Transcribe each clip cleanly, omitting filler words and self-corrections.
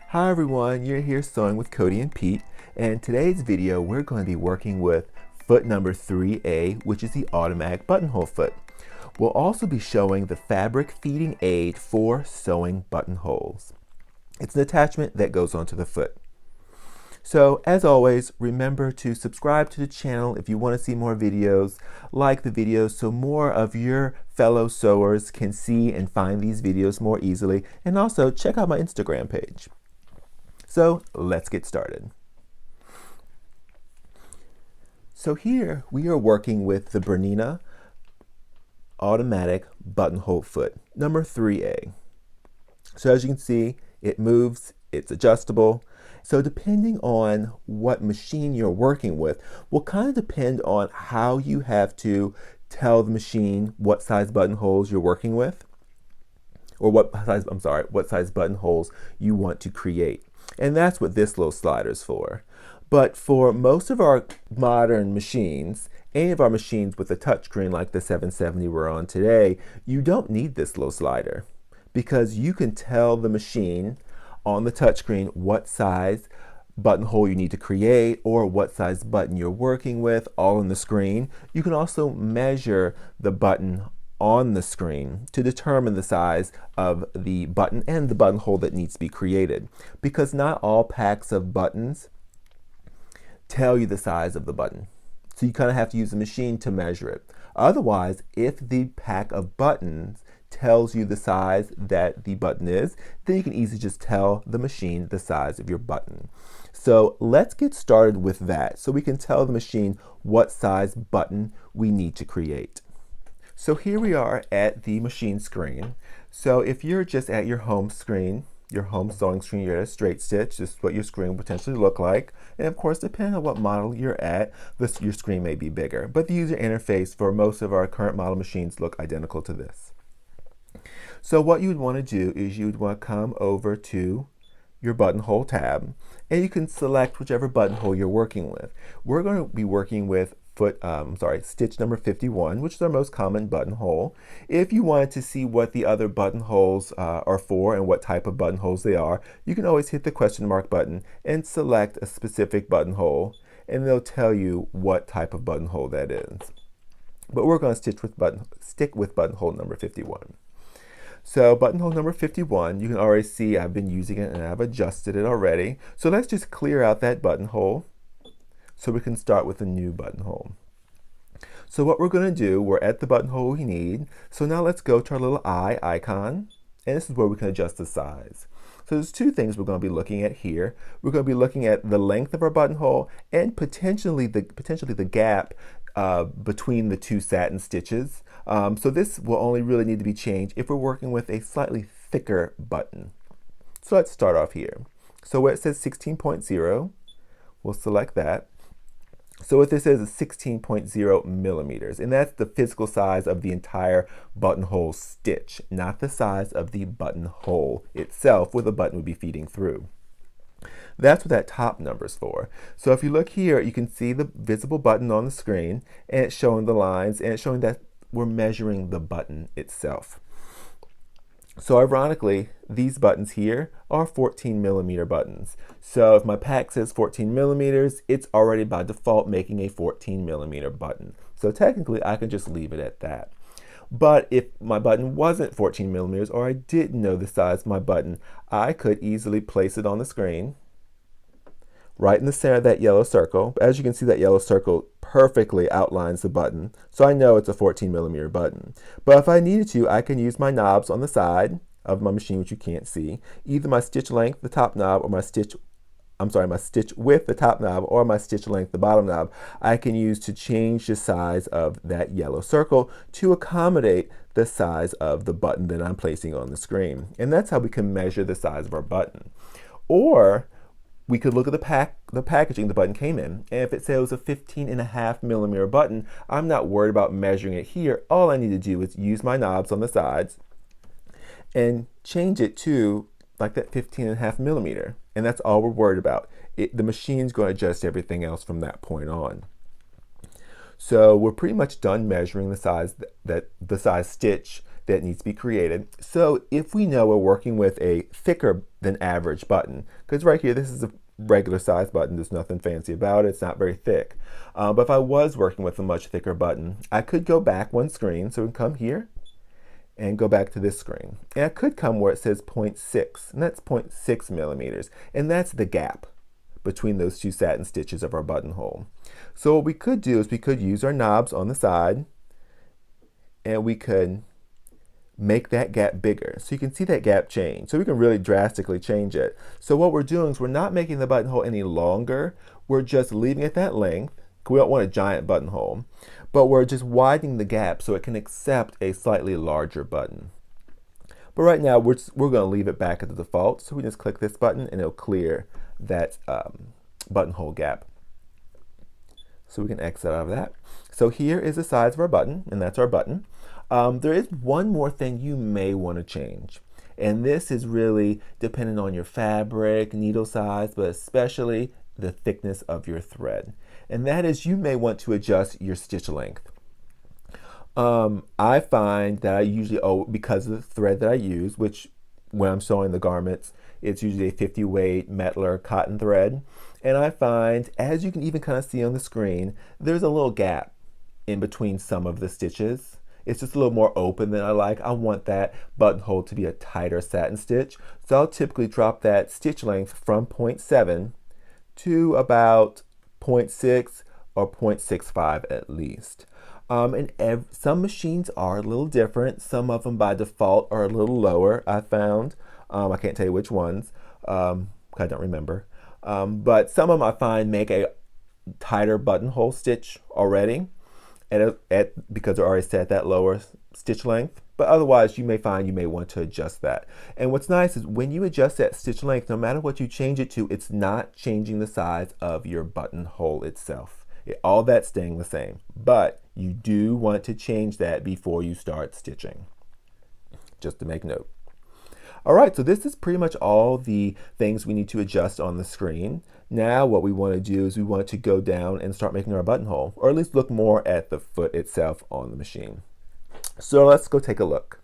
Hi everyone, you're here sewing with Cody and Pete, and in today's video we're going to be working with foot number 3A, which is the automatic buttonhole foot. We'll also be showing the fabric feeding aid for sewing buttonholes. It's an attachment that goes onto the foot. So as always, remember to subscribe to the channel if you want to see more videos, like the videos so more of your fellow sewers can see and find these videos more easily, and also check out my Instagram page. So let's get started. So here we are working with the Bernina Automatic Buttonhole Foot, number 3A. So as you can see, it moves, it's adjustable. So depending on what machine you're working with will kind of depend on how you have to tell the machine what size buttonholes you're working with, or what size buttonholes you want to create. And that's what this little slider is for. But for most of our modern machines, any of our machines with a touchscreen like the 770 we're on today, you don't need this little slider because you can tell the machine on the touchscreen what size buttonhole you need to create or what size button you're working with, all on the screen. You can also measure the button on the screen to determine the size of the button and the buttonhole that needs to be created, because not all packs of buttons tell you the size of the button. So you kind of have to use the machine to measure it. Otherwise, if the pack of buttons tells you the size that the button is, then you can easily just tell the machine the size of your button. So let's get started with that so we can tell the machine what size button we need to create. So here we are at the machine screen. So if you're just at your home screen, your home sewing screen, you're at a straight stitch, this is what your screen will potentially look like. And of course, depending on what model you're at, your screen may be bigger. But the user interface for most of our current model machines look identical to this. So what you would want to do is you would want to come over to your buttonhole tab, and you can select whichever buttonhole you're working with. We're going to be working with stitch number 51, which is our most common buttonhole. If you wanted to see what the other buttonholes are for and what type of buttonholes they are, you can always hit the question mark button and select a specific buttonhole, and they'll tell you what type of buttonhole that is. But we're going to stick with buttonhole number 51. So buttonhole number 51, you can already see I've been using it and I've adjusted it already. So let's just clear out that buttonhole so we can start with a new buttonhole. So what we're going to do, we're at the buttonhole we need. So now let's go to our little eye icon, and this is where we can adjust the size. So there's two things we're going to be looking at here. We're going to be looking at the length of our buttonhole and potentially the gap between the two satin stitches. So this will only really need to be changed if we're working with a slightly thicker button. So let's start off here. So where it says 16.0, we'll select that. So what this is 16.0 millimeters, and that's the physical size of the entire buttonhole stitch, not the size of the buttonhole itself where the button would be feeding through. That's what that top number is for. So if you look here, you can see the visible button on the screen, and it's showing the lines, and it's showing that we're measuring the button itself. So ironically, these buttons here are 14 millimeter buttons. So if my pack says 14 millimeters, it's already by default making a 14 millimeter button. So technically I can just leave it at that. But if my button wasn't 14 millimeters, or I didn't know the size of my button, I could easily place it on the screen right in the center of that yellow circle. As you can see, that yellow circle perfectly outlines the button, so I know it's a 14 millimeter button. But if I needed to, I can use my knobs on the side of my machine, which you can't see, either my stitch length, the top knob, or my stitch width, the top knob, or my stitch length, the bottom knob, I can use to change the size of that yellow circle to accommodate the size of the button that I'm placing on the screen. And that's how we can measure the size of our button. Or we could look at the packaging the button came in, and if it says it was a 15.5 millimeter button, I'm not worried about measuring it here. All I need to do is use my knobs on the sides and change it to like that 15.5 millimeter, and that's all we're worried about. The machine's going to adjust everything else from that point on. So we're pretty much done measuring the size stitch that needs to be created. So if we know we're working with a thicker than average button, because right here, this is a regular size button, there's nothing fancy about it, it's not very thick. But if I was working with a much thicker button, I could go back one screen, so we can come here and go back to this screen. And I could come where it says 0.6, and that's 0.6 millimeters, and that's the gap between those two satin stitches of our buttonhole. So what we could do is we could use our knobs on the side, and we could make that gap bigger. So you can see that gap change. So we can really drastically change it. So what we're doing is we're not making the buttonhole any longer, we're just leaving it that length. We don't want a giant buttonhole, but we're just widening the gap so it can accept a slightly larger button. But right now we're going to leave it back at the default. So we just click this button and it'll clear that buttonhole gap. So we can exit out of that. So here is the size of our button, and that's our button. There is one more thing you may want to change. And this is really dependent on your fabric, needle size, but especially the thickness of your thread. And that is, you may want to adjust your stitch length. I find that I usually, because of the thread that I use, which when I'm sewing the garments, it's usually a 50 weight Metler cotton thread. And I find, as you can even kind of see on the screen, there's a little gap in between some of the stitches. It's just a little more open than I like. I want that buttonhole to be a tighter satin stitch. So I'll typically drop that stitch length from 0.7 to about 0.6 or 0.65 at least. And some machines are a little different. Some of them by default are a little lower, I found. I can't tell you which ones. I don't remember. But some of them I find make a tighter buttonhole stitch already because they're already set at that lower stitch length. But otherwise, you may find you may want to adjust that. And what's nice is when you adjust that stitch length, no matter what you change it to, it's not changing the size of your buttonhole itself. All that's staying the same. But you do want to change that before you start stitching, just to make note. All right, so this is pretty much all the things we need to adjust on the screen. Now what we want to do is we want to go down and start making our buttonhole, or at least look more at the foot itself on the machine. So let's go take a look.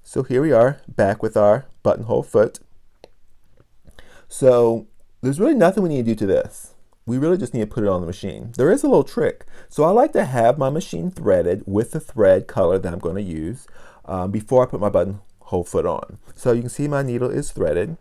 So here we are back with our buttonhole foot. So there's really nothing we need to do to this. We really just need to put it on the machine. There is a little trick. So I like to have my machine threaded with the thread color that I'm going to use before I put my buttonhole foot on. So you can see my needle is threaded.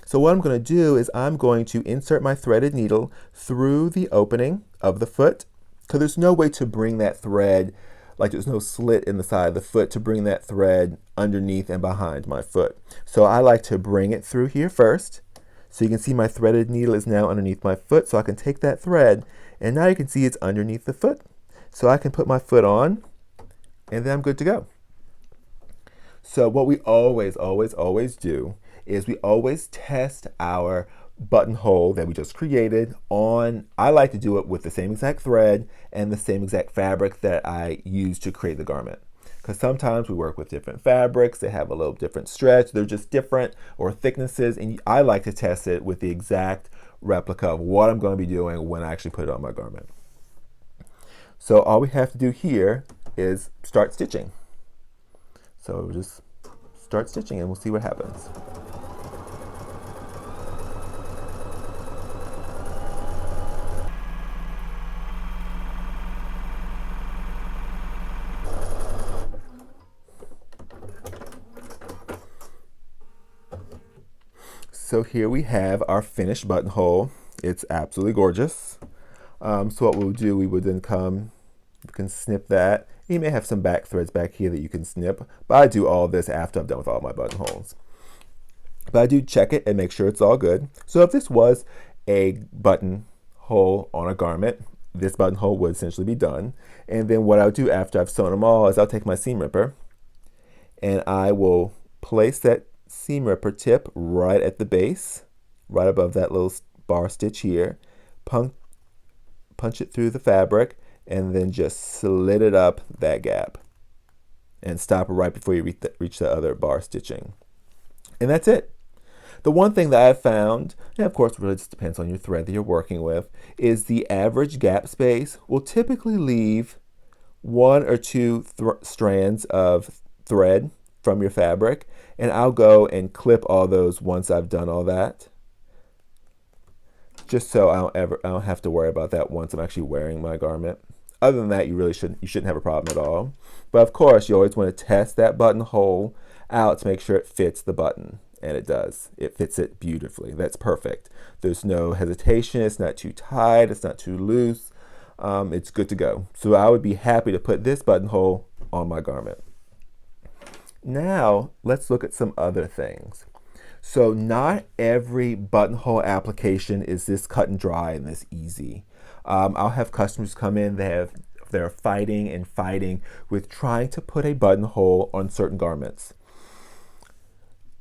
So what I'm going to do is I'm going to insert my threaded needle through the opening of the foot, because there's no way to bring that thread, like there's no slit in the side of the foot to bring that thread underneath and behind my foot. So I like to bring it through here first. So you can see my threaded needle is now underneath my foot, so I can take that thread, and now you can see it's underneath the foot. So I can put my foot on, and then I'm good to go. So what we always do is we always test our buttonhole that we just created on, I like to do it with the same exact thread and the same exact fabric that I used to create the garment. Because sometimes we work with different fabrics, they have a little different stretch, they're just different, or thicknesses, and I like to test it with the exact replica of what I'm going to be doing when I actually put it on my garment. So all we have to do here is start stitching. So we'll just start stitching and we'll see what happens. So here we have our finished buttonhole. It's absolutely gorgeous. So what we'll do, we would then come, you can snip that. You may have some back threads back here that you can snip, but I do all this after I'm done with all my buttonholes. But I do check it and make sure it's all good. So if this was a buttonhole on a garment, this buttonhole would essentially be done. And then what I'll do after I've sewn them all is I'll take my seam ripper and I will place that seam ripper tip right at the base, right above that little bar stitch here, punch it through the fabric, and then just slit it up that gap and stop right before you reach the other bar stitching. And that's it. The one thing that I've found, and of course it really just depends on your thread that you're working with, is the average gap space will typically leave one or two strands of thread from your fabric, and I'll go and clip all those once I've done all that, just so I don't have to worry about that once I'm actually wearing my garment. Other than that, you shouldn't have a problem at all. But of course, you always want to test that buttonhole out to make sure it fits the button, and it does. It fits it beautifully. That's perfect. There's no hesitation. It's not too tight. It's not too loose. It's good to go. So I would be happy to put this buttonhole on my garment. Now, let's look at some other things. So not every buttonhole application is this cut and dry and this easy. I'll have customers come in, they're fighting and fighting with trying to put a buttonhole on certain garments.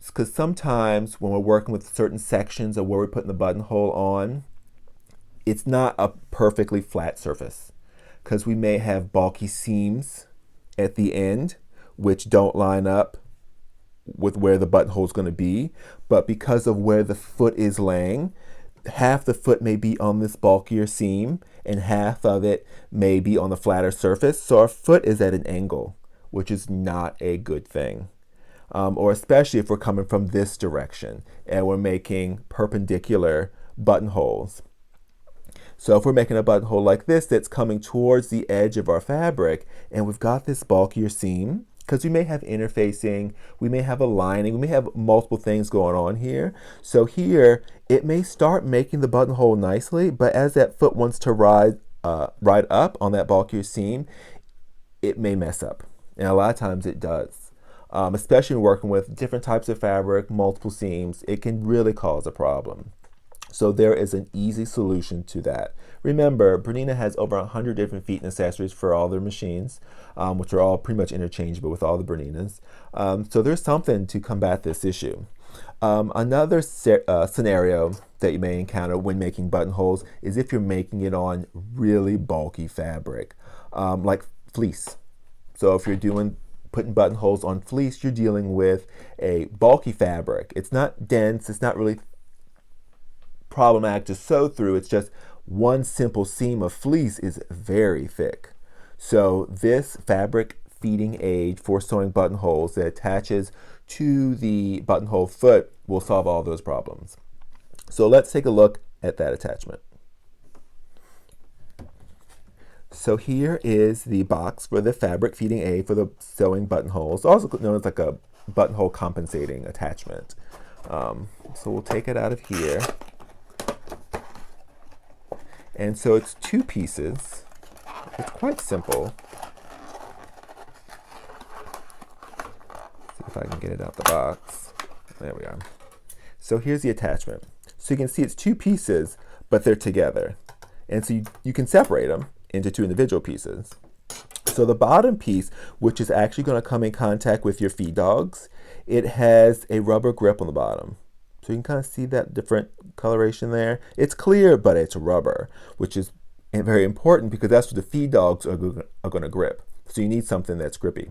Because sometimes when we're working with certain sections of where we're putting the buttonhole on, it's not a perfectly flat surface, because we may have bulky seams at the end which don't line up with where the buttonhole is going to be. But because of where the foot is laying, half the foot may be on this bulkier seam and half of it may be on the flatter surface. So our foot is at an angle, which is not a good thing. Or especially if we're coming from this direction and we're making perpendicular buttonholes. So if we're making a buttonhole like this that's coming towards the edge of our fabric and we've got this bulkier seam, because we may have interfacing, we may have a lining, we may have multiple things going on here. So here, it may start making the buttonhole nicely, but as that foot wants to ride up on that bulkier seam, it may mess up. And a lot of times it does. Especially when working with different types of fabric, multiple seams, it can really cause a problem. So there is an easy solution to that. Remember, Bernina has over 100 different feet and accessories for all their machines, which are all pretty much interchangeable with all the Berninas. So there's something to combat this issue. Another scenario that you may encounter when making buttonholes is if you're making it on really bulky fabric, like fleece. So if you're putting buttonholes on fleece, you're dealing with a bulky fabric. It's not dense, it's not really problematic to sew through. It's just one simple seam of fleece is very thick. So this fabric feeding aid for sewing buttonholes that attaches to the buttonhole foot will solve all those problems. So let's take a look at that attachment. So here is the box for the fabric feeding aid for the sewing buttonholes, also known as like a buttonhole compensating attachment. So we'll take it out of here. And so it's two pieces. It's quite simple. See if I can get it out the box. There we are. So here's the attachment. So you can see it's two pieces, but they're together. And so you can separate them into two individual pieces. So the bottom piece, which is actually going to come in contact with your feed dogs, it has a rubber grip on the bottom. So you can kind of see that different coloration there. It's clear, but it's rubber, which is very important because that's what the feed dogs are going to grip. So you need something that's grippy.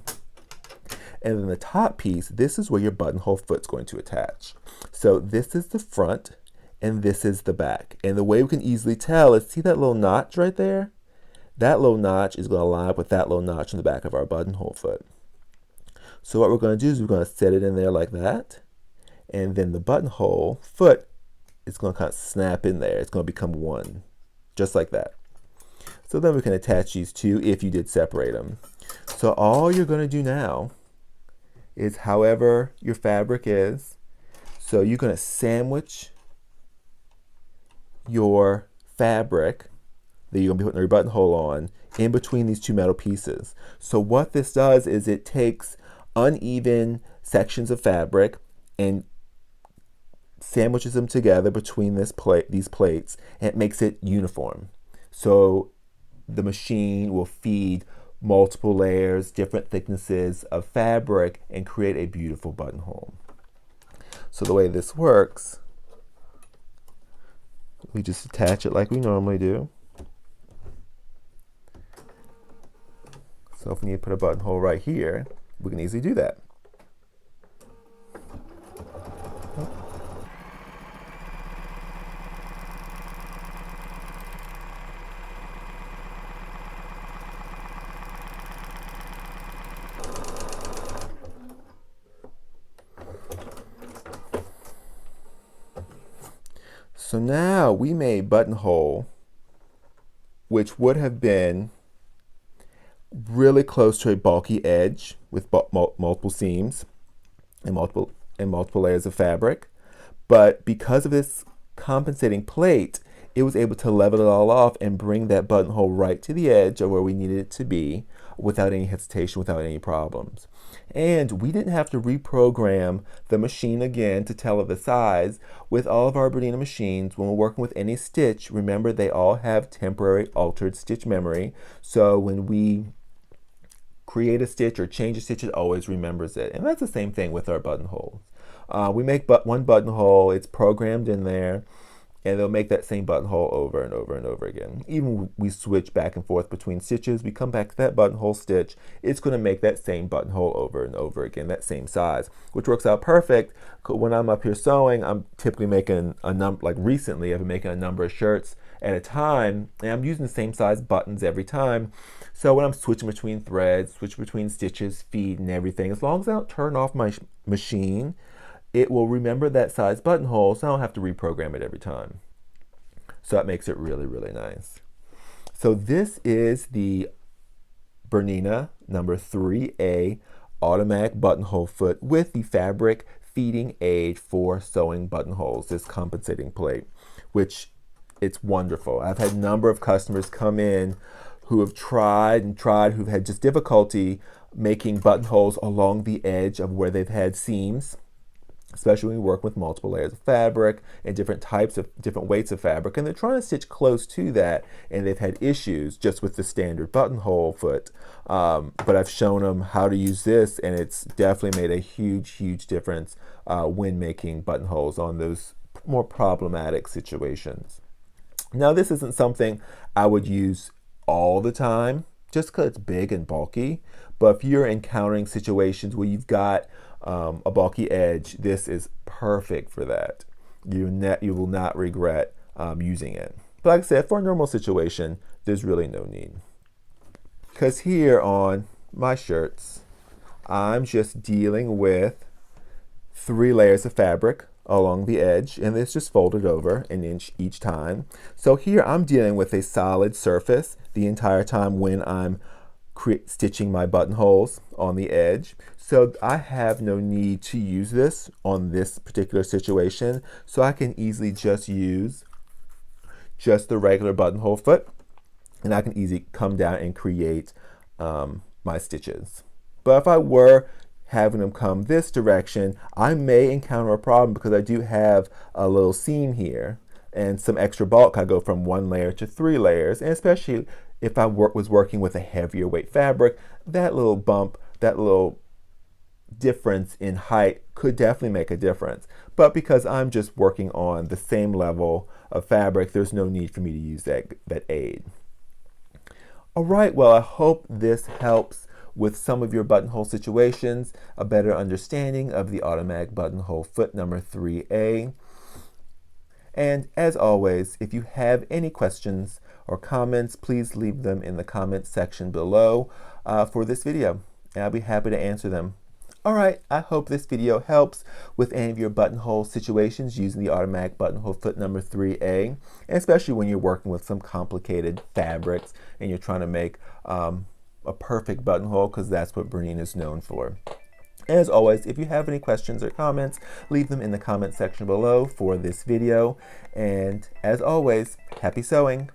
And then the top piece, this is where your buttonhole foot's going to attach. So this is the front and this is the back. And the way we can easily tell is, see that little notch right there? That little notch is going to line up with that little notch in the back of our buttonhole foot. So what we're going to do is we're going to set it in there like that. And then the buttonhole foot is going to kind of snap in there. It's going to become one, just like that. So then we can attach these two if you did separate them. So all you're going to do now is however your fabric is. So you're going to sandwich your fabric that you're going to be putting your buttonhole on in between these two metal pieces. So what this does is it takes uneven sections of fabric and sandwiches them together between these plates, and it makes it uniform. So the machine will feed multiple layers, different thicknesses of fabric, and create a beautiful buttonhole. So the way this works, we just attach it like we normally do. So if we need to put a buttonhole right here, we can easily do that. So now we made buttonhole, which would have been really close to a bulky edge with multiple seams and multiple layers of fabric. But because of this compensating plate, it was able to level it all off and bring that buttonhole right to the edge of where we needed it to be without any hesitation, without any problems. And we didn't have to reprogram the machine again to tell it the size. With all of our Bernina machines, when we're working with any stitch, remember they all have temporary altered stitch memory. So when we create a stitch or change a stitch, it always remembers it. And that's the same thing with our buttonholes. We make one buttonhole, it's programmed in there, and they'll make that same buttonhole over and over and over again. Even when we switch back and forth between stitches, we come back to that buttonhole stitch, it's going to make that same buttonhole over and over again, that same size, which works out perfect. When I'm up here sewing, I'm typically making a number, like recently I've been making a number of shirts at a time, and I'm using the same size buttons every time. So when I'm switching between threads, switching between stitches, feed, and everything, as long as I don't turn off my machine, it will remember that size buttonhole, so I don't have to reprogram it every time. So that makes it really, really nice. So this is the Bernina number 3A Automatic Buttonhole Foot with the fabric feeding aid for sewing buttonholes, this compensating plate, which it's wonderful. I've had a number of customers come in who have tried and tried, who've had just difficulty making buttonholes along the edge of where they've had seams, especially when we work with multiple layers of fabric and different weights of fabric, and they're trying to stitch close to that, and they've had issues just with the standard buttonhole foot. But I've shown them how to use this, and it's definitely made a huge difference when making buttonholes on those more problematic situations. Now, this isn't something I would use all the time just because it's big and bulky, but if you're encountering situations where you've got a bulky edge, this is perfect for that. You will not regret using it. But like I said, for a normal situation, there's really no need. Because here on my shirts, I'm just dealing with 3 layers of fabric along the edge, and it's just folded over an inch each time. So here I'm dealing with a solid surface the entire time when I'm stitching my buttonholes on the edge. So I have no need to use this on this particular situation. So I can easily just use just the regular buttonhole foot, and I can easily come down and create my stitches. But if I were having them come this direction, I may encounter a problem because I do have a little seam here and some extra bulk. I go from 1 layer to 3 layers, and especially if I was working with a heavier weight fabric, that little bump, that little difference in height could definitely make a difference. But because I'm just working on the same level of fabric, there's no need for me to use that aid. All right, well, I hope this helps with some of your buttonhole situations, a better understanding of the Automatic Buttonhole Foot number 3A. And as always, if you have any questions or comments, please leave them in the comments section below for this video, and I'll be happy to answer them. All right, I hope this video helps with any of your buttonhole situations using the Automatic Buttonhole Foot number 3A, and especially when you're working with some complicated fabrics and you're trying to make a perfect buttonhole, because that's what Bernina is known for. As always, if you have any questions or comments, leave them in the comment section below for this video. And as always, happy sewing!